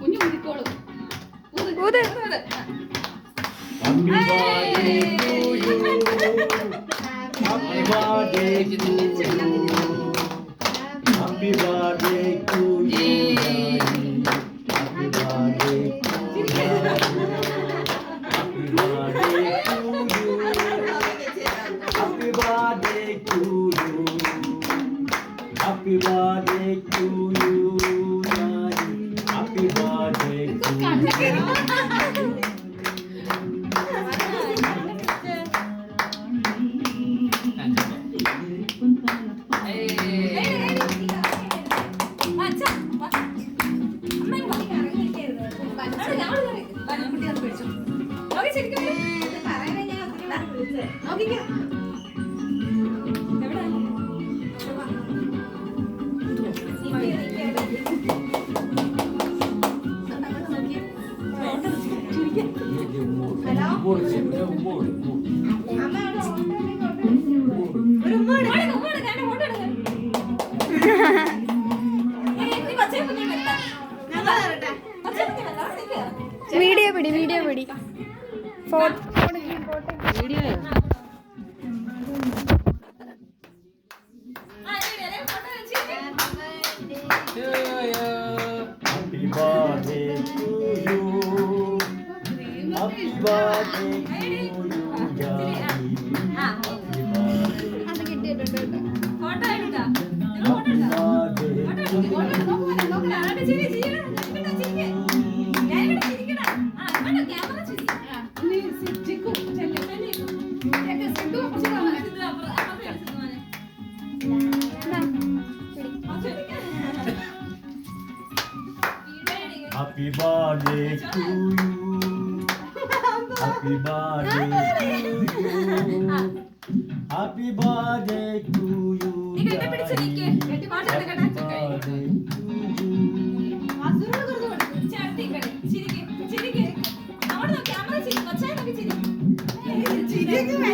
കുഞ്ഞു കുതിക്കോളൂ. Happy birthday to you. Happy birthday to you. Happy birthday to you. Happy birthday to you. Happy birthday to you. Happy birthday to you. Happy birthday to you. Video പിടി photo video. Happy birthday to you. Happy birthday to you, Jani. Happy birthday. Photo എടുക്കാം. Happy birthday to you. Happy birthday to you. Happy birthday to you. Happy birthday to you. Happy birthday to you.